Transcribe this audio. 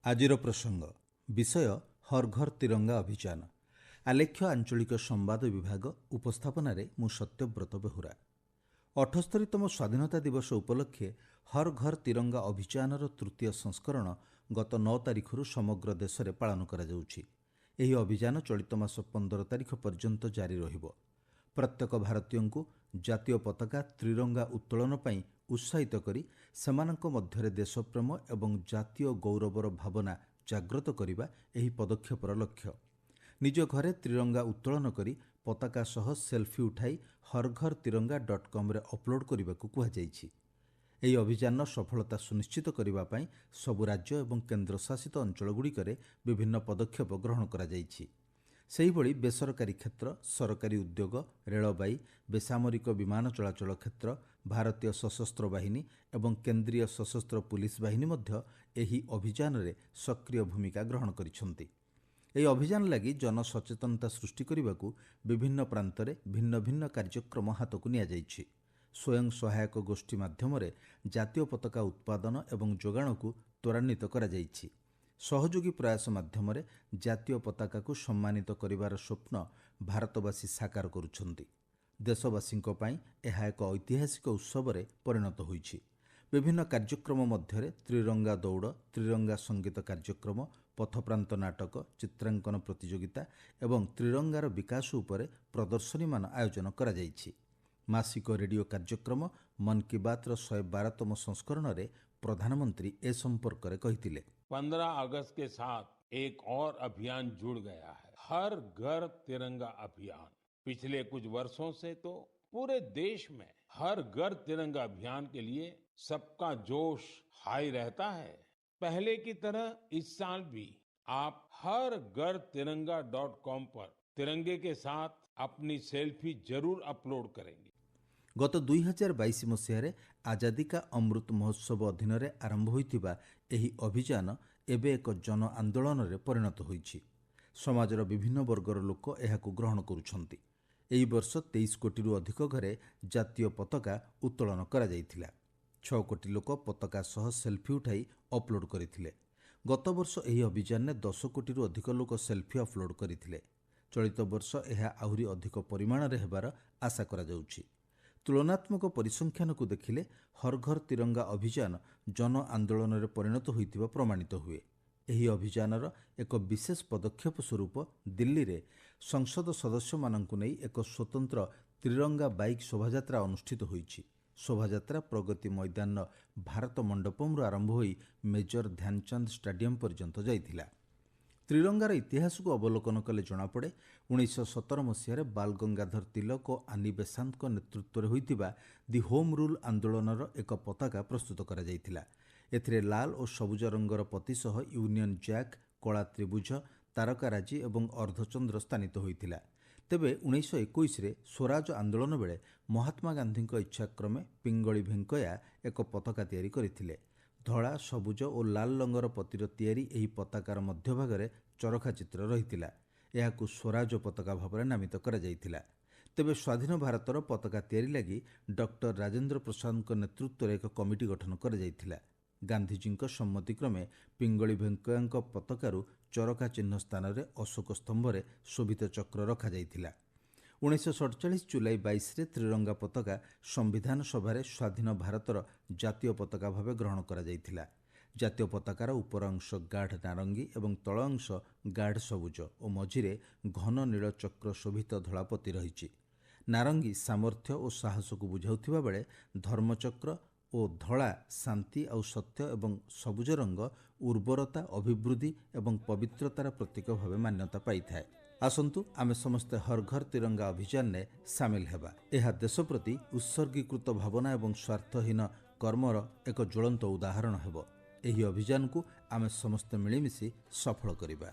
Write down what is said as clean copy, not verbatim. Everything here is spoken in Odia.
ଆଜିର ପ୍ରସଙ୍ଗ ବିଷୟ ହର୍ ଘର ତିରଙ୍ଗା ଅଭିଯାନ। ଆଲେଖ୍ୟ ଆଞ୍ଚଳିକ ସମ୍ବାଦ ବିଭାଗ ଉପସ୍ଥାପନାରେ ମୁଁ ସତ୍ୟବ୍ରତ ବେହୁରା। 78ତମ ସ୍ୱାଧୀନତା ଦିବସ ଉପଲକ୍ଷେ ହର୍ ଘର ତିରଙ୍ଗା ଅଭିଯାନର ତୃତୀୟ ସଂସ୍କରଣ ଗତ 9 ତାରିଖରୁ ସମଗ୍ର ଦେଶରେ ପାଳନ କରାଯାଉଛି। ଏହି ଅଭିଯାନ ଚଳିତ ମାସ 15 ତାରିଖ ପର୍ଯ୍ୟନ୍ତ ଜାରି ରହିବ। ପ୍ରତ୍ୟେକ ଭାରତୀୟଙ୍କୁ ଜାତୀୟ ପତାକା ତ୍ରିରଙ୍ଗା ଉତ୍ତୋଳନ ପାଇଁ ଉତ୍ସାହିତ କରି ସେମାନଙ୍କ ମଧ୍ୟରେ ଦେଶପ୍ରେମ ଏବଂ ଜାତୀୟ ଗୌରବର ଭାବନା ଜାଗ୍ରତ କରିବା ଏହି ପଦକ୍ଷେପର ଲକ୍ଷ୍ୟ। ନିଜ ଘରେ ତ୍ରିରଙ୍ଗା ଉତ୍ତୋଳନ କରି ପତାକା ସହ ସେଲ୍ଫି ଉଠାଇ HarGharTiranga.comରେ ଅପଲୋଡ୍ କରିବାକୁ କୁହାଯାଇଛି। ଏହି ଅଭିଯାନର ସଫଳତା ସୁନିଶ୍ଚିତ କରିବା ପାଇଁ ସବୁ ରାଜ୍ୟ ଏବଂ କେନ୍ଦ୍ରଶାସିତ ଅଞ୍ଚଳଗୁଡ଼ିକରେ ବିଭିନ୍ନ ପଦକ୍ଷେପ ଗ୍ରହଣ କରାଯାଇଛି। ସେହିଭଳି ବେସରକାରୀ କ୍ଷେତ୍ର, ସରକାରୀ ଉଦ୍ୟୋଗ, ରେଳବାଇ, ବେସାମରିକ ବିମାନ ଚଳାଚଳ କ୍ଷେତ୍ର, ଭାରତୀୟ ସଶସ୍ତ୍ର ବାହିନୀ ଏବଂ କେନ୍ଦ୍ରୀୟ ସଶସ୍ତ୍ର ପୁଲିସ ବାହିନୀ ମଧ୍ୟ ଏହି ଅଭିଯାନରେ ସକ୍ରିୟ ଭୂମିକା ଗ୍ରହଣ କରିଛନ୍ତି। ଏହି ଅଭିଯାନ ଲାଗି ଜନସଚେତନତା ସୃଷ୍ଟି କରିବାକୁ ବିଭିନ୍ନ ପ୍ରାନ୍ତରେ ଭିନ୍ନ ଭିନ୍ନ କାର୍ଯ୍ୟକ୍ରମ ହାତକୁ ନିଆଯାଇଛି। ସ୍ୱୟଂ ସହାୟକ ଗୋଷ୍ଠୀ ମାଧ୍ୟମରେ ଜାତୀୟ ପତାକା ଉତ୍ପାଦନ ଏବଂ ଯୋଗାଣକୁ ତ୍ୱରାନ୍ୱିତ କରାଯାଇଛି। ସହଯୋଗୀ ପ୍ରୟାସ ମାଧ୍ୟମରେ ଜାତୀୟ ପତାକାକୁ ସମ୍ମାନିତ କରିବାର ସ୍ୱପ୍ନ ଭାରତବାସୀ ସାକାର କରୁଛନ୍ତି। ଦେଶବାସୀଙ୍କ ପାଇଁ ଏହା ଏକ ଐତିହାସିକ ଉତ୍ସବରେ ପରିଣତ ହୋଇଛି। ବିଭିନ୍ନ କାର୍ଯ୍ୟକ୍ରମ ମଧ୍ୟରେ ତ୍ରିରଙ୍ଗା ଦୌଡ଼, ତ୍ରିରଙ୍ଗା ସଙ୍ଗୀତ କାର୍ଯ୍ୟକ୍ରମ, ପଥପ୍ରାନ୍ତ ନାଟକ, ଚିତ୍ରାଙ୍କନ ପ୍ରତିଯୋଗିତା ଏବଂ ତ୍ରିରଙ୍ଗାର ବିକାଶ ଉପରେ ପ୍ରଦର୍ଶନୀମାନ ଆୟୋଜନ କରାଯାଇଛି। ମାସିକ ରେଡିଓ କାର୍ଯ୍ୟକ୍ରମ ମନ୍ କି ବାତ୍ର 112ତମ ସଂସ୍କରଣରେ ପ୍ରଧାନମନ୍ତ୍ରୀ ଏ ସମ୍ପର୍କରେ କହିଥିଲେ। 15 अगस्त के साथ एक और अभियान जुड़ गया है, हर घर तिरंगा अभियान। पिछले कुछ वर्षों से तो पूरे देश में हर घर तिरंगा अभियान के लिए सबका जोश हाई रहता है। पहले की तरह इस साल भी आप HarGharTiranga.com पर तिरंगे के साथ अपनी सेल्फी जरूर अपलोड करेंगे। ଗତ 2022 ମସିହାରେ ଆଜାଦୀ କା ଅମୃତ ମହୋତ୍ସବ ଅଧୀନରେ ଆରମ୍ଭ ହୋଇଥିବା ଏହି ଅଭିଯାନ ଏବେ ଏକ ଜନ ଆନ୍ଦୋଳନରେ ପରିଣତ ହୋଇଛି। ସମାଜର ବିଭିନ୍ନ ବର୍ଗର ଲୋକ ଏହାକୁ ଗ୍ରହଣ କରୁଛନ୍ତି। ଏହି ବର୍ଷ 23 କୋଟିରୁ ଅଧିକ ଘରେ ଜାତୀୟ ପତାକା ଉତ୍ତୋଳନ କରାଯାଇଥିଲା। 6 କୋଟି ଲୋକ ପତାକା ସହ ସେଲ୍ଫି ଉଠାଇ ଅପଲୋଡ୍ କରିଥିଲେ। ଗତ ବର୍ଷ ଏହି ଅଭିଯାନରେ 10 କୋଟିରୁ ଅଧିକ ଲୋକ ସେଲ୍ଫି ଅପଲୋଡ୍ କରିଥିଲେ। ଚଳିତ ବର୍ଷ ଏହା ଆହୁରି ଅଧିକ ପରିମାଣରେ ହେବାର ଆଶା କରାଯାଉଛି। ତୁଳନାତ୍ମକ ପରିସଂଖ୍ୟାନକୁ ଦେଖିଲେ ହର୍ ଘର ତିରଙ୍ଗା ଅଭିଯାନ ଜନ ଆନ୍ଦୋଳନରେ ପରିଣତ ହୋଇଥିବା ପ୍ରମାଣିତ ହୁଏ। ଏହି ଅଭିଯାନର ଏକ ବିଶେଷ ପଦକ୍ଷେପ ସ୍ୱରୂପ ଦିଲ୍ଲୀରେ ସଂସଦ ସଦସ୍ୟମାନଙ୍କୁ ନେଇ ଏକ ସ୍ୱତନ୍ତ୍ର ତ୍ରିରଙ୍ଗା ବାଇକ୍ ଶୋଭାଯାତ୍ରା ଅନୁଷ୍ଠିତ ହୋଇଛି। ଶୋଭାଯାତ୍ରା ପ୍ରଗତି ମୈଦାନର ଭାରତ ମଣ୍ଡପମ୍ରୁ ଆରମ୍ଭ ହୋଇ ମେଜର ଧ୍ୟାନଚାନ୍ଦ ଷ୍ଟାଡିୟମ ପର୍ଯ୍ୟନ୍ତ ଯାଇଥିଲା। ତ୍ରିରଙ୍ଗାର ଇତିହାସକୁ ଅବଲୋକନ କଲେ ଜଣାପଡ଼େ 1917 ମସିହାରେ ବାଲ ଗଙ୍ଗାଧର ତିଲକ ଓ ଆନି ବେସାନ୍ତଙ୍କ ନେତୃତ୍ୱରେ ହୋଇଥିବା ଦି ହୋମ୍ ରୁଲ୍ ଆନ୍ଦୋଳନର ଏକ ପତାକା ପ୍ରସ୍ତୁତ କରାଯାଇଥିଲା। ଏଥିରେ ଲାଲ ଓ ସବୁଜ ରଙ୍ଗର ପତି ସହ ୟୁନିୟନ ଜ୍ୟାକ୍, କଳା ତ୍ରିଭୁଜ, ତାରକାରାଜି ଏବଂ ଅର୍ଦ୍ଧଚନ୍ଦ୍ର ସ୍ଥାନିତ ହୋଇଥିଲା। ତେବେ 1921ରେ ସ୍ୱରାଜ ଆନ୍ଦୋଳନ ବେଳେ ମହାତ୍ମା ଗାନ୍ଧୀଙ୍କ ଇଚ୍ଛାକ୍ରମେ ପିଙ୍ଗଳି ଭେଙ୍କୟା ଏକ ପତାକା ତିଆରି କରିଥିଲେ। ଧଳା, ସବୁଜ ଓ ଲାଲ ରଙ୍ଗର ପତିର ତିଆରି ଏହି ପତାକାର ମଧ୍ୟଭାଗରେ ଚରଖା ଚିତ୍ର ରହିଥିଲା। ଏହାକୁ ସ୍ୱରାଜ ପତାକା ଭାବରେ ନାମିତ କରାଯାଇଥିଲା। ତେବେ ସ୍ୱାଧୀନ ଭାରତର ପତାକା ତିଆରି ଲାଗି ଡକ୍ଟର ରାଜେନ୍ଦ୍ର ପ୍ରସାଦଙ୍କ ନେତୃତ୍ୱରେ ଏକ କମିଟି ଗଠନ କରାଯାଇଥିଲା। ଗାନ୍ଧିଜୀଙ୍କ ସମ୍ମତିକ୍ରମେ ପିଙ୍ଗଳି ଭେଙ୍କୟାଙ୍କ ପତାକାରୁ ଚରଖା ଚିହ୍ନ ସ୍ଥାନରେ ଅଶୋକ ସ୍ତମ୍ଭରେ ଶୋଭିତ ଚକ୍ର ରଖାଯାଇଥିଲା। 1947 ଜୁଲାଇ 22ରେ ତ୍ରିରଙ୍ଗା ପତାକା ସମ୍ବିଧାନ ସଭାରେ ସ୍ୱାଧୀନ ଭାରତର ଜାତୀୟ ପତାକା ଭାବେ ଗ୍ରହଣ କରାଯାଇଥିଲା। ଜାତୀୟ ପତାକାର ଉପର ଅଂଶ ଗାଢ଼ ନାରଙ୍ଗୀ ଏବଂ ତଳ ଅଂଶ ଗାଢ଼ ସବୁଜ ଓ ମଝିରେ ଘନ ନୀଳ ଚକ୍ର ଶୋଭିତ ଧଳାପତି ରହିଛି। ନାରଙ୍ଗୀ ସାମର୍ଥ୍ୟ ଓ ସାହସକୁ ବୁଝାଉଥିବା ବେଳେ ଧର୍ମଚକ୍ର ଓ ଧଳା ଶାନ୍ତି ଆଉ ସତ୍ୟ ଏବଂ ସବୁଜ ରଙ୍ଗ ଉର୍ବରତା, ଅଭିବୃଦ୍ଧି ଏବଂ ପବିତ୍ରତାର ପ୍ରତୀକ ଭାବେ ମାନ୍ୟତା ପାଇଥାଏ। ଆସନ୍ତୁ ଆମେ ସମସ୍ତେ ହର୍ ଘର ତିରଙ୍ଗା ଅଭିଯାନରେ ସାମିଲ ହେବା। ଏହା ଦେଶ ପ୍ରତି ଉତ୍ସର୍ଗୀକୃତ ଭାବନା ଏବଂ ସ୍ୱାର୍ଥହୀନ କର୍ମର ଏକ ଜ୍ୱଳନ୍ତ ଉଦାହରଣ ହେବ। ଏହି ଅଭିଯାନକୁ ଆମେ ସମସ୍ତେ ମିଳିମିଶି ସଫଳ କରିବା।